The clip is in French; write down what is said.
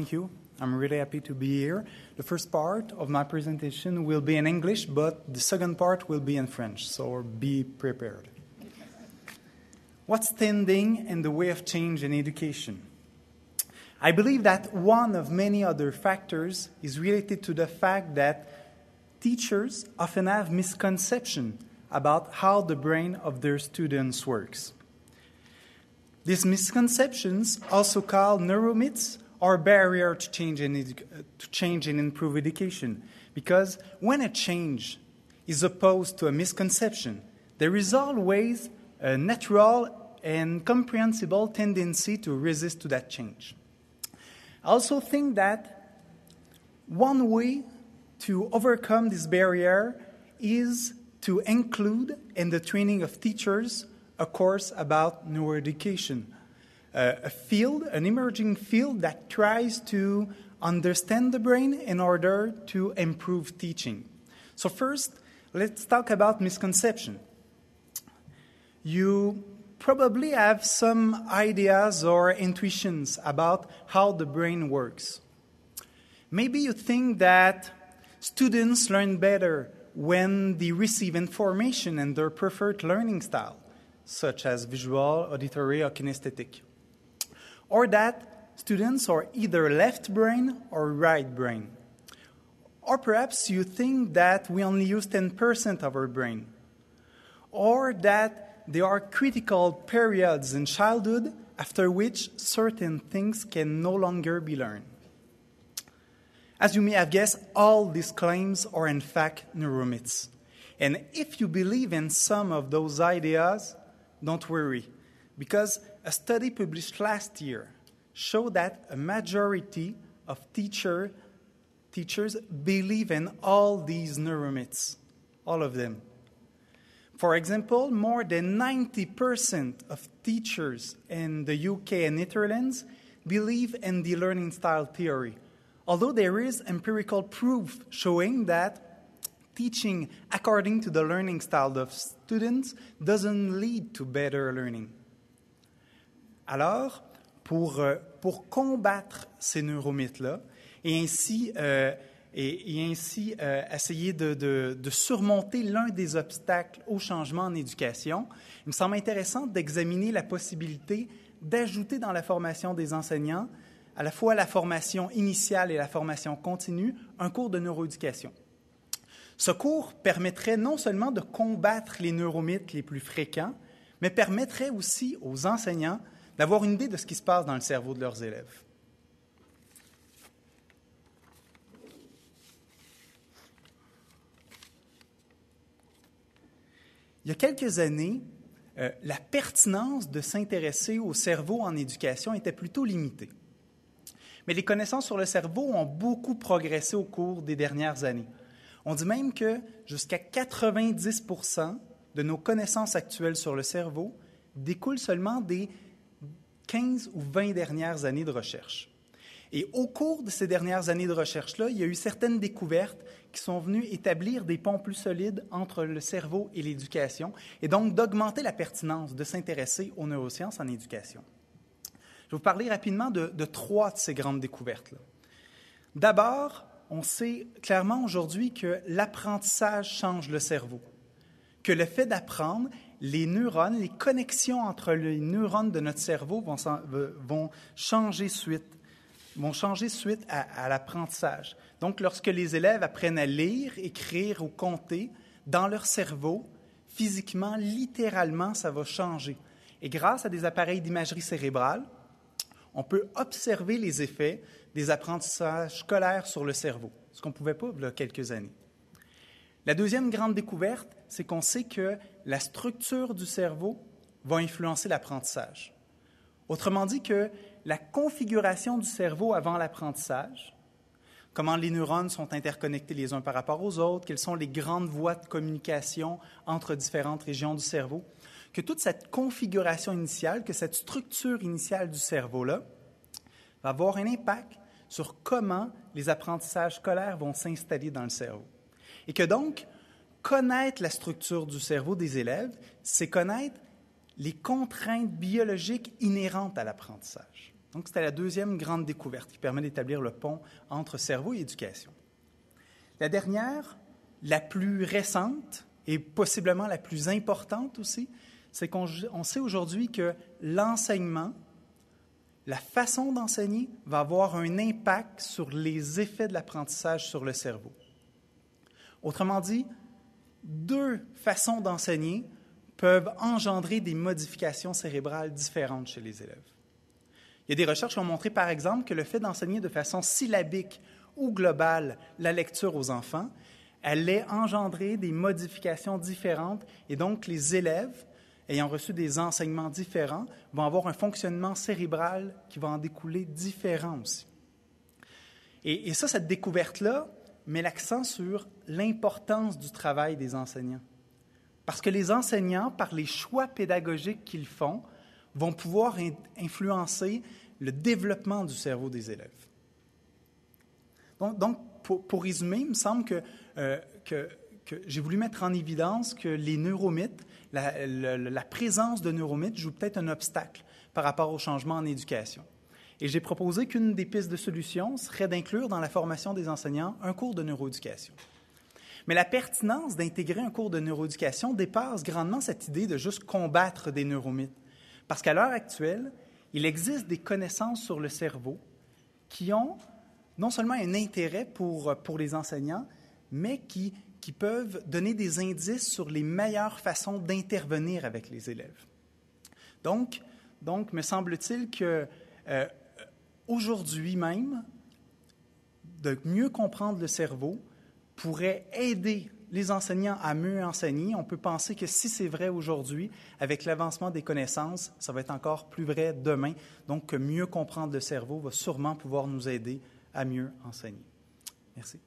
thank you. I'm really happy to be here. The first part of my presentation will be in English, but the second part will be in French, so be prepared. What's standing in the way of change in education? I believe that one of many other factors is related to the fact that teachers often have misconceptions about how the brain of their students works. These misconceptions, also called neuromyths, are a barrier to change and improve education, because when a change is opposed to a misconception, there is always a natural and comprehensible tendency to resist to that change. I also think that one way to overcome this barrier is to include in the training of teachers a course about neuroeducation, an emerging field that tries to understand the brain in order to improve teaching. So first, let's talk about misconception. You probably have some ideas or intuitions about how the brain works. Maybe you think that students learn better when they receive information in their preferred learning style, such as visual, auditory, or kinesthetic. Or that students are either left brain or right brain. Or perhaps you think that we only use 10% of our brain. Or that there are critical periods in childhood after which certain things can no longer be learned. As you may have guessed, all these claims are in fact neuromyths. And if you believe in some of those ideas, don't worry, because a study published last year showed that a majority of teachers believe in all these neuromyths, all of them. For example, more than 90% of teachers in the UK and Netherlands believe in the learning style theory, although there is empirical proof showing that teaching according to the learning style of students doesn't lead to better learning. Alors, pour combattre ces neuromythes-là et ainsi essayer de surmonter l'un des obstacles au changement en éducation, il me semble intéressant d'examiner la possibilité d'ajouter dans la formation des enseignants, à la fois la formation initiale et la formation continue, un cours de neuroéducation. Ce cours permettrait non seulement de combattre les neuromythes les plus fréquents, mais permettrait aussi aux enseignants d'avoir une idée de ce qui se passe dans le cerveau de leurs élèves. Il y a quelques années, la pertinence de s'intéresser au cerveau en éducation était plutôt limitée. Mais les connaissances sur le cerveau ont beaucoup progressé au cours des dernières années. On dit même que jusqu'à 90% de nos connaissances actuelles sur le cerveau découlent seulement des 15 ou 20 dernières années de recherche. Et au cours de ces dernières années de recherche-là, il y a eu certaines découvertes qui sont venues établir des ponts plus solides entre le cerveau et l'éducation, et donc d'augmenter la pertinence de s'intéresser aux neurosciences en éducation. Je vais vous parler rapidement de trois de ces grandes découvertes-là. D'abord, on sait clairement aujourd'hui que l'apprentissage change le cerveau, que le fait d'apprendre, les neurones, les connexions entre les neurones de notre cerveau vont changer suite à l'apprentissage. Donc, lorsque les élèves apprennent à lire, écrire ou compter, dans leur cerveau, physiquement, littéralement, ça va changer. Et grâce à des appareils d'imagerie cérébrale, on peut observer les effets des apprentissages scolaires sur le cerveau, ce qu'on ne pouvait pas il y a quelques années. La deuxième grande découverte, c'est qu'on sait que la structure du cerveau va influencer l'apprentissage. Autrement dit que la configuration du cerveau avant l'apprentissage, comment les neurones sont interconnectés les uns par rapport aux autres, quelles sont les grandes voies de communication entre différentes régions du cerveau, que toute cette configuration initiale, que cette structure initiale du cerveau-là va avoir un impact sur comment les apprentissages scolaires vont s'installer dans le cerveau. Et que donc, connaître la structure du cerveau des élèves, c'est connaître les contraintes biologiques inhérentes à l'apprentissage. Donc, c'était la deuxième grande découverte qui permet d'établir le pont entre cerveau et éducation. La dernière, la plus récente et possiblement la plus importante aussi, c'est qu'on sait aujourd'hui que l'enseignement, la façon d'enseigner, va avoir un impact sur les effets de l'apprentissage sur le cerveau. Autrement dit, deux façons d'enseigner peuvent engendrer des modifications cérébrales différentes chez les élèves. Il y a des recherches qui ont montré, par exemple, que le fait d'enseigner de façon syllabique ou globale la lecture aux enfants allait engendrer des modifications différentes et donc les élèves, ayant reçu des enseignements différents, vont avoir un fonctionnement cérébral qui va en découler différent aussi. Et ça, cette découverte-là met l'accent sur l'importance du travail des enseignants. Parce que les enseignants, par les choix pédagogiques qu'ils font, vont pouvoir influencer le développement du cerveau des élèves. Donc pour résumer, il me semble que j'ai voulu mettre en évidence que les neuromythes, la présence de neuromythes joue peut-être un obstacle par rapport au changement en éducation. Et j'ai proposé qu'une des pistes de solution serait d'inclure dans la formation des enseignants un cours de neuroéducation. Mais la pertinence d'intégrer un cours de neuroéducation dépasse grandement cette idée de juste combattre des neuromythes. Parce qu'à l'heure actuelle, il existe des connaissances sur le cerveau qui ont non seulement un intérêt pour les enseignants, mais qui peuvent donner des indices sur les meilleures façons d'intervenir avec les élèves. Donc me semble-t-il que aujourd'hui même, de mieux comprendre le cerveau pourrait aider les enseignants à mieux enseigner. On peut penser que si c'est vrai aujourd'hui, avec l'avancement des connaissances, ça va être encore plus vrai demain. Donc, que mieux comprendre le cerveau va sûrement pouvoir nous aider à mieux enseigner. Merci.